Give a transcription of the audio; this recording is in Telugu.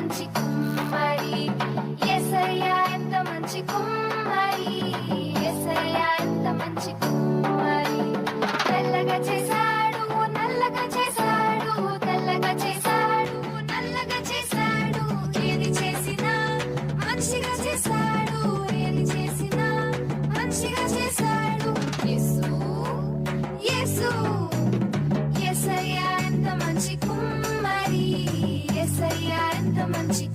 మంచి కుమ్మరి యేసయ్య ఎంత మంచి కుమ్మరి యేసయ్య ఎంత మంచి కుమ్మరి తెల్లగా చేశాడు నల్లగా చేశాడు తెల్లగా చేశాడు నల్లగా చేశాడు ఏది చేసినా మంచిగా చేశాడు ఏది చేసినా మంచిగా చేశాడు యేసు యేసు యేసయ్య ఎంత మంచి కుమ్మరి యేసయ్య ఎంత మంచి